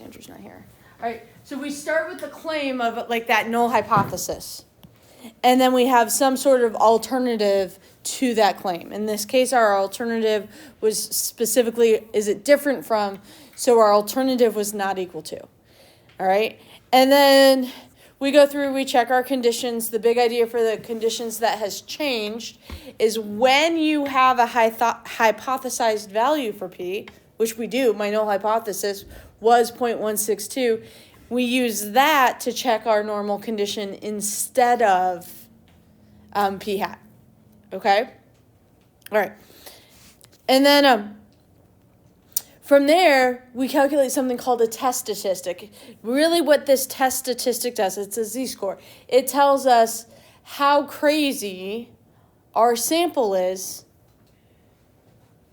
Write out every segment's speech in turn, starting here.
Andrew's not here. All right, so we start with the claim of like that null hypothesis. And then we have some sort of alternative to that claim. In this case, our alternative was specifically, is it different from, so our alternative was not equal to. All right, and then we go through, we check our conditions. The big idea for the conditions that has changed is when you have a hypothesized value for P, which we do, my null hypothesis was 0.162, we use that to check our normal condition instead of P hat, okay? All right, and then from there, we calculate something called a test statistic. Really what this test statistic does, it's a z-score. It tells us how crazy our sample is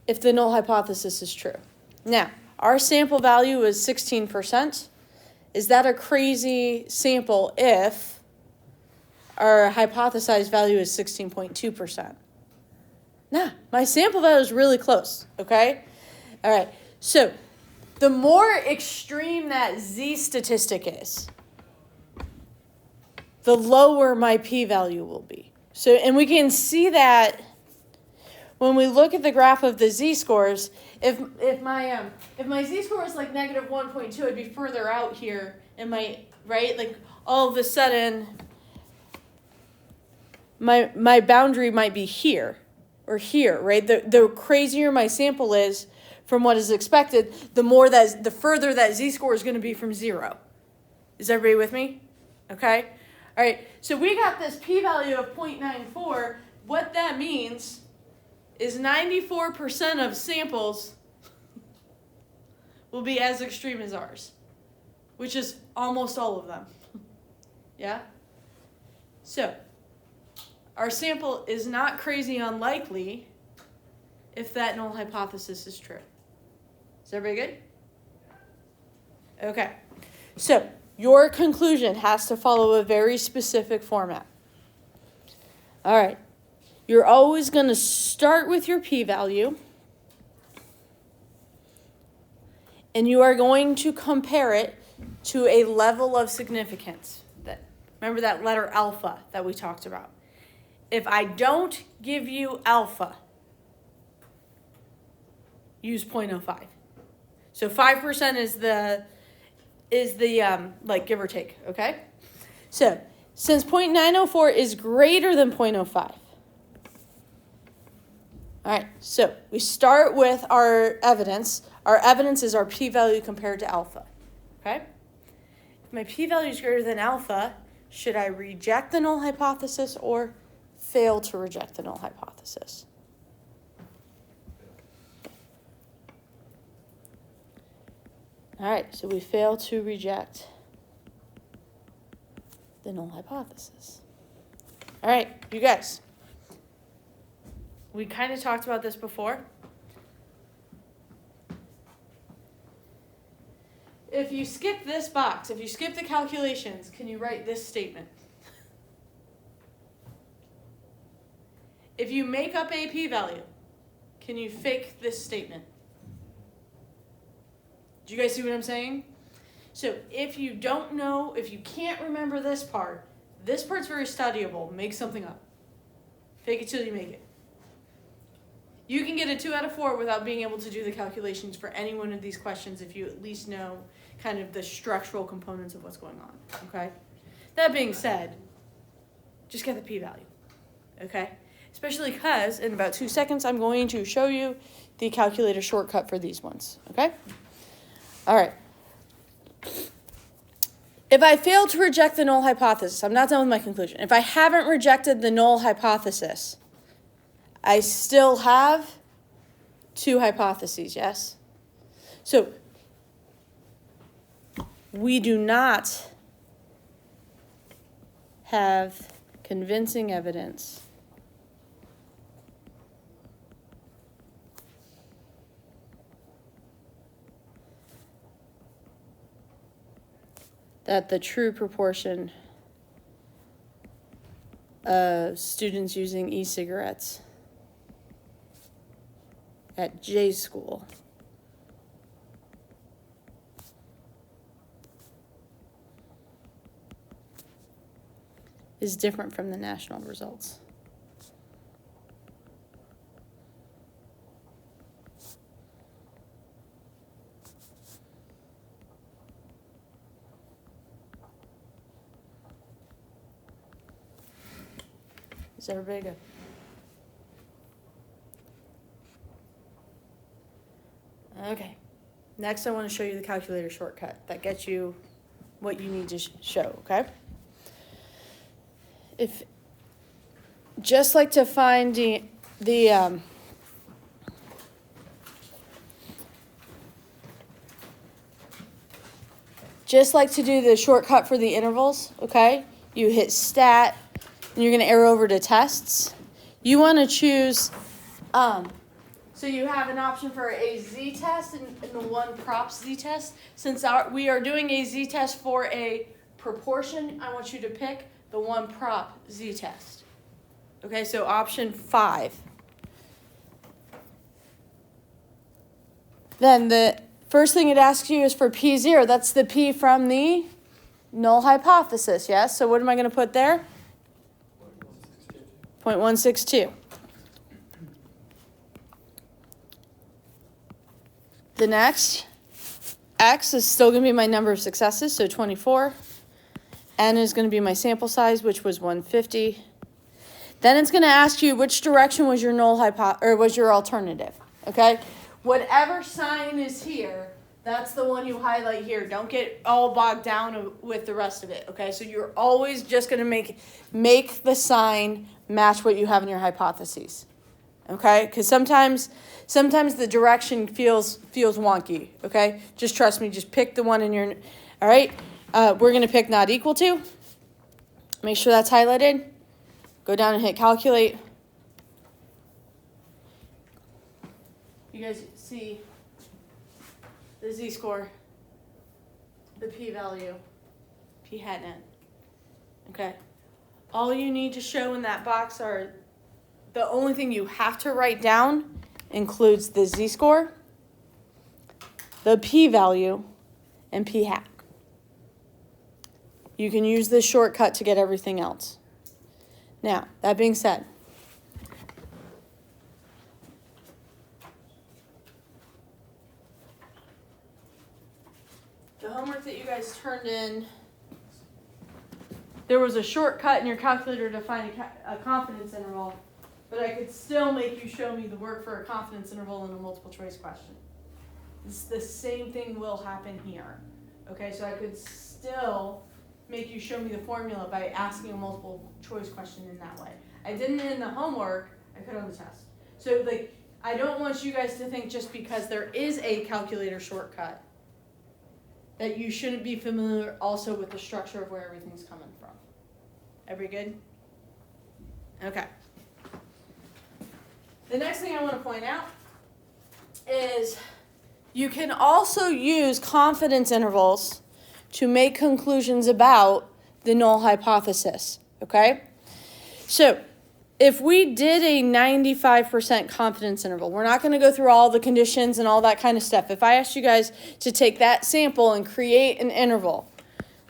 if the null hypothesis is true. Now, our sample value is 16%. Is that a crazy sample if our hypothesized value is 16.2%? Nah, my sample value is really close, okay? All right, so the more extreme that z statistic is, the lower my p-value will be. So, and we can see that when we look at the graph of the z-scores. If my z-score is like negative 1.2, I'd be further out here in my, right? Like all of a sudden, my boundary might be here or here, right? The crazier my sample is from what is expected, the further that z-score is going to be from 0. Is everybody with me? Okay? All right, so we got this p-value of 0.94. What that means is 94% of samples will be as extreme as ours, which is almost all of them. Yeah? So, our sample is not crazy unlikely if that null hypothesis is true. Is everybody good? Okay. So, your conclusion has to follow a very specific format. All right. You're always going to start with your p-value, and you are going to compare it to a level of significance. Remember that letter alpha that we talked about. If I don't give you alpha, use 0.05. So 5% is the like give or take, okay? So since 0.904 is greater than 0.05, all right, so we start with our evidence. Our evidence is our p-value compared to alpha, okay? If my p-value is greater than alpha, should I reject the null hypothesis or fail to reject the null hypothesis? All right, so we fail to reject the null hypothesis. All right, you guys. We kind of talked about this before. If you skip this box, if you skip the calculations, can you write this statement? If you make up a p-value, can you fake this statement? Do you guys see what I'm saying? So if you don't know, if you can't remember this part's very studyable. Make something up. Fake it till you make it. You can get a 2 out of 4 without being able to do the calculations for any one of these questions if you at least know kind of the structural components of what's going on, okay? That being said, just get the p-value, okay? Especially because in about 2 seconds, I'm going to show you the calculator shortcut for these ones, okay? All right. If I fail to reject the null hypothesis, I'm not done with my conclusion. If I haven't rejected the null hypothesis, I still have 2 hypotheses, yes? So, we do not have convincing evidence that the true proportion of students using e-cigarettes at J school is different from the national results. Is everybody good? Okay. Next, I want to show you the calculator shortcut that gets you what you need to show, okay? If just like to find just like to do the shortcut for the intervals, okay? You hit stat, and you're going to arrow over to tests. You want to choose, so you have an option for a z-test and the one prop z-test. Since we are doing a z-test for a proportion, I want you to pick the one prop z-test. Okay, so option 5. Then the first thing it asks you is for P0. That's the P from the null hypothesis, yes? So what am I going to put there? 0.162. The next, X is still going to be my number of successes, so 24. N is going to be my sample size, which was 150. Then it's going to ask you which direction was your was your alternative, okay? Whatever sign is here, that's the one you highlight here. Don't get all bogged down with the rest of it, okay? So you're always just going to make the sign match what you have in your hypotheses, okay? Because sometimes the direction feels wonky, okay? Just trust me. Just pick the one in your, all right? We're going to pick not equal to. Make sure that's highlighted. Go down and hit calculate. You guys see the z-score, the p-value, p hat n. Okay. All you need to show in that box are the only thing you have to write down includes the z-score, the p-value, and p hat. You can use this shortcut to get everything else. Now, that being said, the homework that you guys turned in, there was a shortcut in your calculator to find a confidence interval, but I could still make you show me the work for a confidence interval in a multiple choice question. It's the same thing will happen here. Okay, so I could still make you show me the formula by asking a multiple choice question in that way. I didn't in the homework, I could on the test. So I don't want you guys to think just because there is a calculator shortcut that you shouldn't be familiar also with the structure of where everything's coming from. Everybody good? Okay. The next thing I want to point out is you can also use confidence intervals to make conclusions about the null hypothesis, okay? So if we did a 95% confidence interval, we're not going to go through all the conditions and all that kind of stuff. If I asked you guys to take that sample and create an interval,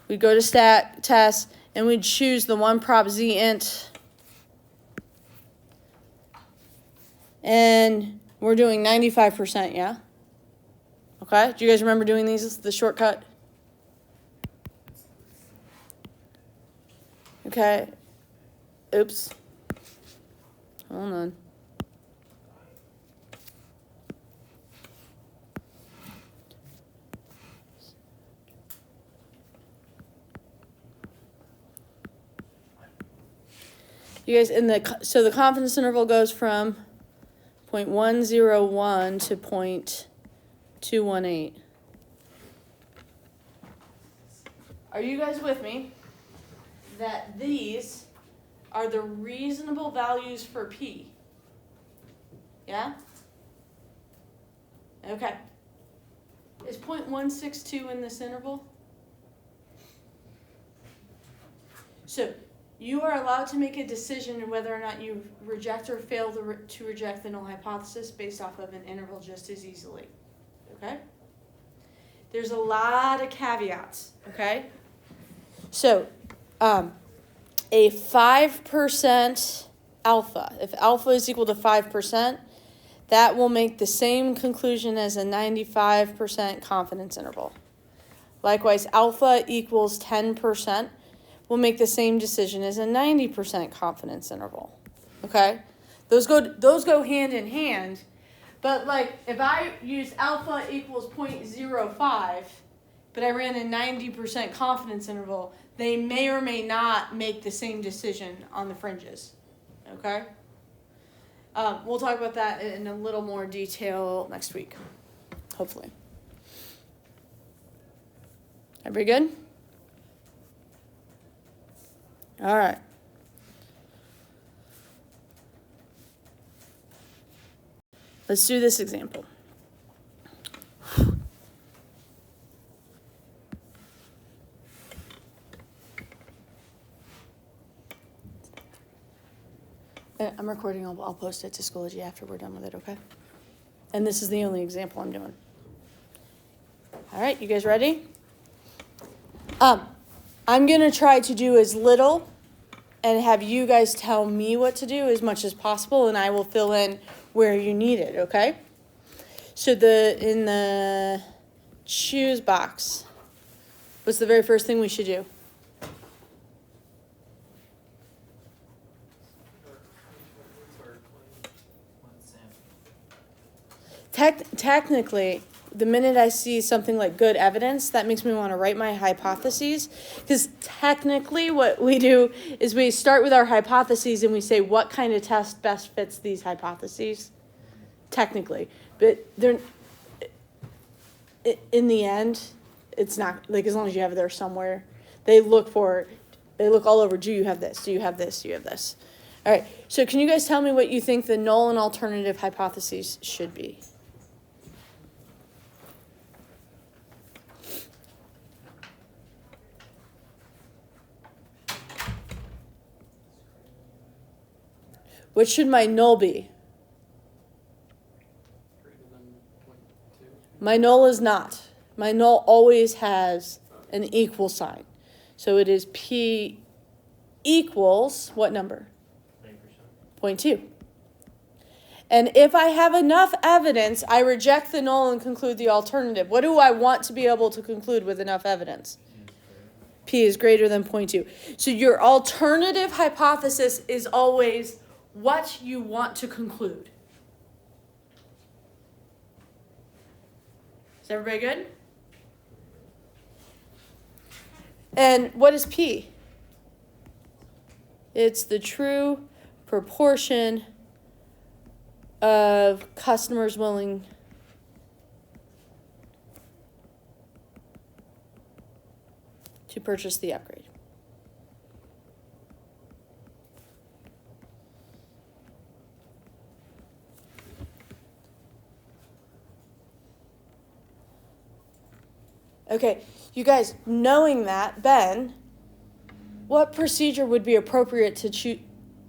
we'd go to stat, test, and we'd choose the one prop z int, and we're doing 95%, yeah? Okay, do you guys remember doing these, the shortcut? Okay, oops, hold on. You guys, so the confidence interval goes from 0.101 to 0.218. Are you guys with me? That these are the reasonable values for P. Yeah? Okay. Is 0.162 in this interval? So you are allowed to make a decision whether or not you reject or fail to reject the null hypothesis based off of an interval just as easily. Okay? There's a lot of caveats. Okay? So, a 5% alpha, if alpha is equal to 5%, that will make the same conclusion as a 95% confidence interval. Likewise, alpha equals 10% will make the same decision as a 90% confidence interval. Okay? Those go hand in hand. But like if I use alpha equals 0.05, but I ran a 90% confidence interval, they may or may not make the same decision on the fringes. Okay? We'll talk about that in a little more detail next week, hopefully. Everybody good? All right. Let's do this example. I'm recording. I'll post it to Schoology after we're done with it, okay? And this is the only example I'm doing. All right, you guys ready? I'm going to try to do as little and have you guys tell me what to do as much as possible, and I will fill in where you need it, okay? So in the choose box, what's the very first thing we should do? Technically, the minute I see something like good evidence, that makes me want to write my hypotheses. Because technically what we do is we start with our hypotheses and we say what kind of test best fits these hypotheses. Technically. But they're, in the end, it's not, like as long as you have it there somewhere, they look all over, do you have this, do you have this, do you have this? All right, so can you guys tell me what you think the null and alternative hypotheses should be? What should my null be? My null is not. My null always has an equal sign. So it is P equals what number? 0.2. And if I have enough evidence, I reject the null and conclude the alternative. What do I want to be able to conclude with enough evidence? P is greater than 0.2. So your alternative hypothesis is always what you want to conclude. Is everybody good? And what is P? It's the true proportion of customers willing to purchase the upgrade. Okay, you guys, knowing that, Ben, what procedure would be appropriate to choose?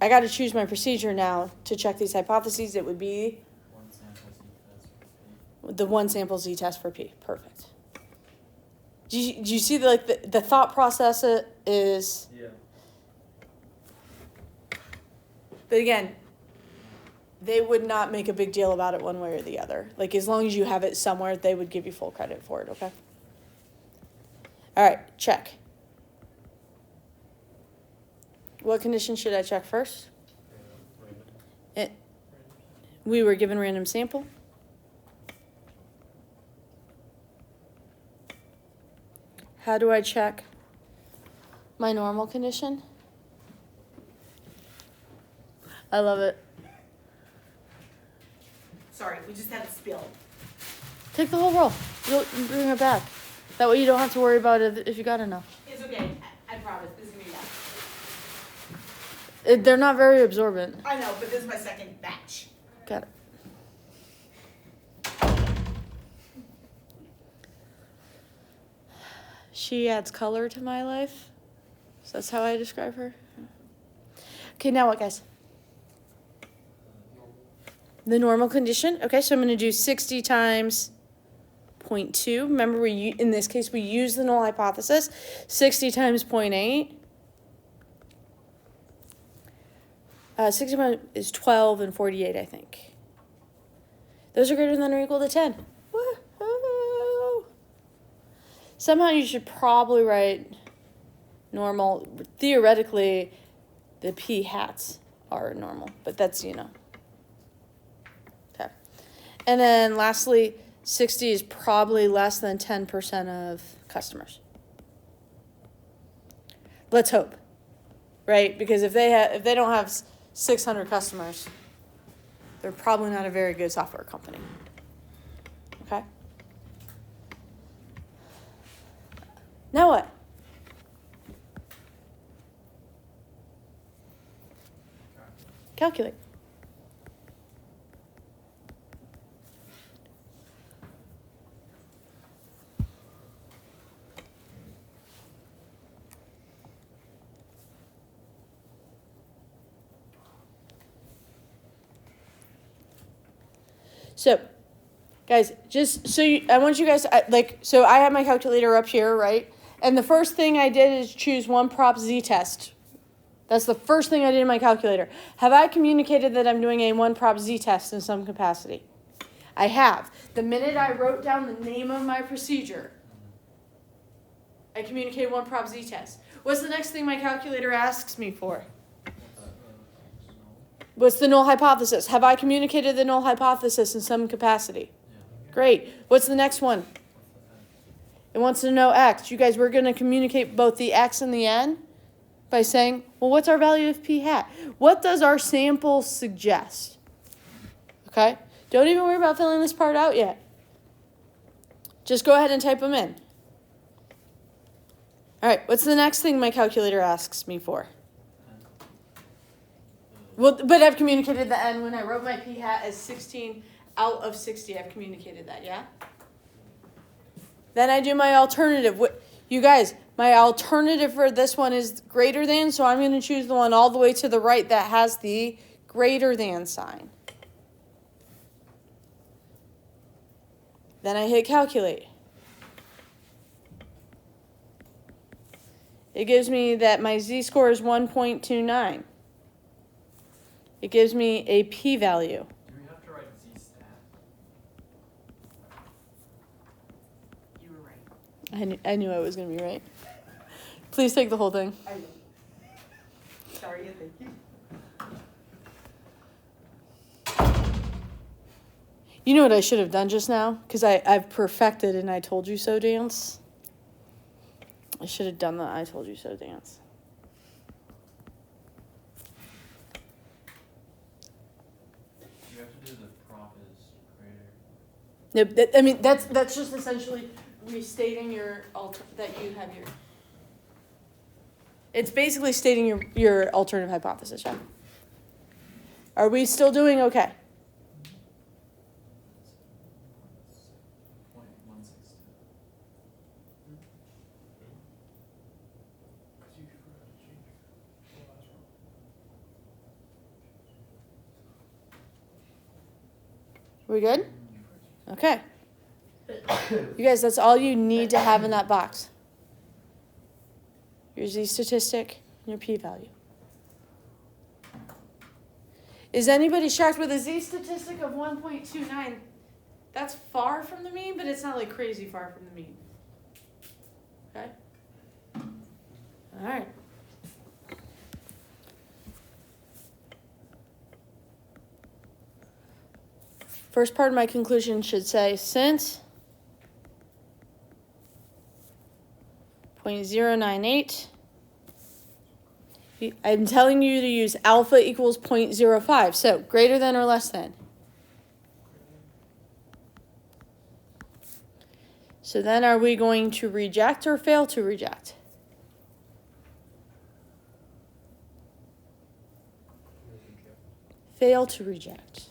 I got to choose my procedure now to check these hypotheses. It would be the one sample z-test for P. Perfect. Do you see the thought process is? Yeah. But again, they would not make a big deal about it one way or the other. Like as long as you have it somewhere, they would give you full credit for it, okay? All right, check. What condition should I check first? We were given random sample. How do I check my normal condition? I love it. Sorry, we just had a spill. Take the whole roll. You'll bring it back. That way you don't have to worry about it if you got enough. It's okay. I promise. This is going to be enough. They're not very absorbent. I know, but this is my second batch. Got it. She adds color to my life. So that's how I describe her. Okay, now what, guys? The normal condition. Okay, so I'm going to do 60 times 0.2. Remember, in this case, we use the null hypothesis. 60 times 0.8. 61 is 12 and 48, I think. Those are greater than or equal to 10. Woohoo! Somehow you should probably write normal. Theoretically, the p hats are normal, but that's, Okay. And then lastly, 60 is probably less than 10% of customers. Let's hope, right? Because if they don't have 600 customers, they're probably not a very good software company. Okay? Now what? Calculate. So, guys, just so I want you guys so I have my calculator up here, right? And the first thing I did is choose one prop z-test. That's the first thing I did in my calculator. Have I communicated that I'm doing a one prop z-test in some capacity? I have. The minute I wrote down the name of my procedure, I communicated one prop z-test. What's the next thing my calculator asks me for? What's the null hypothesis? Have I communicated the null hypothesis in some capacity? Yeah. Great. What's the next one? It wants to know x. You guys, we're going to communicate both the x and the n by saying, well, what's our value of p hat? What does our sample suggest? Okay? Don't even worry about filling this part out yet. Just go ahead and type them in. All right, what's the next thing my calculator asks me for? Well, but I've communicated the n when I wrote my p hat as 16 out of 60. I've communicated that, yeah? Then I do my alternative. You guys, my alternative for this one is greater than, so I'm going to choose the one all the way to the right that has the greater than sign. Then I hit calculate. It gives me that my z-score is 1.29. It gives me a p-value. Do we have to write z-stat? You were right. I knew I was going to be right. Please take the whole thing. I will. Sorry, thank you. You know what I should have done just now? Because I've perfected an I told you so dance. I should have done the I told you so dance. You have to do the prop is greater. I mean, that's just essentially restating that you have your. It's basically stating your alternative hypothesis, yeah? Are we still doing okay? 0.162. We good? Okay. You guys, that's all you need to have in that box. Your z-statistic and your p-value. Is anybody shocked with a z-statistic of 1.29? That's far from the mean, but it's not like crazy far from the mean. Okay? All right. First part of my conclusion should say, since 0.098, I'm telling you to use alpha equals 0.05, so greater than or less than. So then are we going to reject or fail to reject? Fail to reject.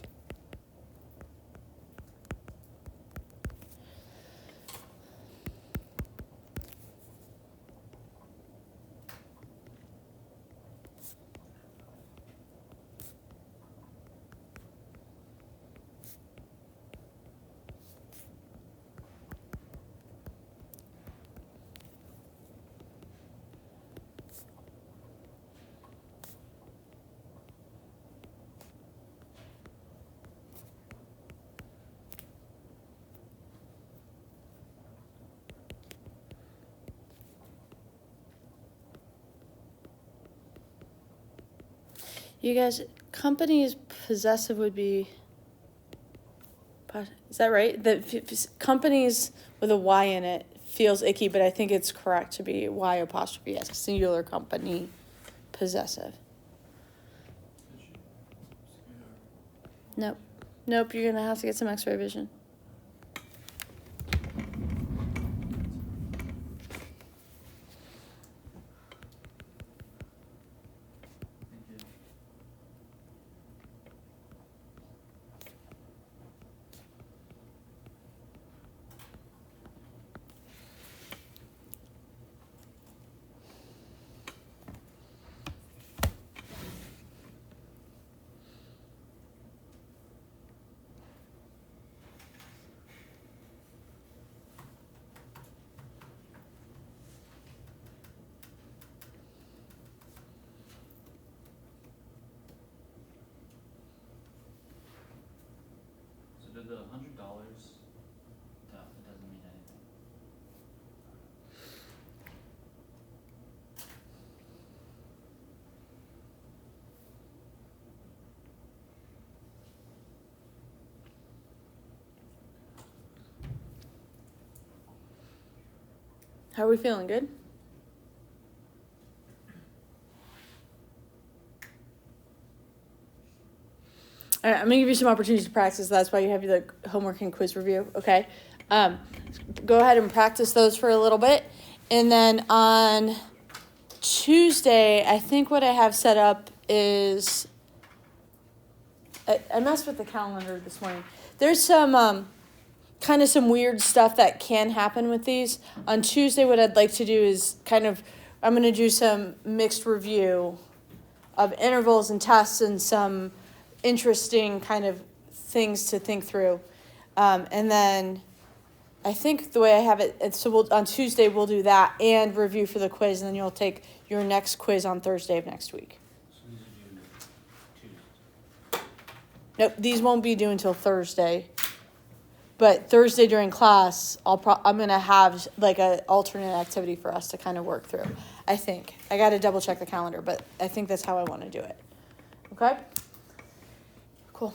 You guys, companies possessive would be, is that right? Companies with a Y in it feels icky, but I think it's correct to be Y apostrophe S, singular company possessive. Nope. Nope, you're gonna have to get some X-ray vision. Thank you. So did the $100, no, it doesn't mean anything. How are we feeling? Good? All right, I'm gonna give you some opportunities to practice. That's why you have the homework and quiz review, okay? Go ahead and practice those for a little bit. And then on Tuesday, I think what I have set up is, I messed with the calendar this morning. There's some kind of some weird stuff that can happen with these. On Tuesday, what I'd like to do is I'm going to do some mixed review of intervals and tests and some interesting kind of things to think through. And then I think the way I have it, so on Tuesday we'll do that and review for the quiz, and then you'll take your next quiz on Thursday of next week. So these are due Tuesday. Nope, these won't be due until Thursday. But Thursday during class, I'm gonna have like an alternate activity for us to kind of work through. I think I got to double check the calendar, but I think that's how I want to do it. Okay. Cool.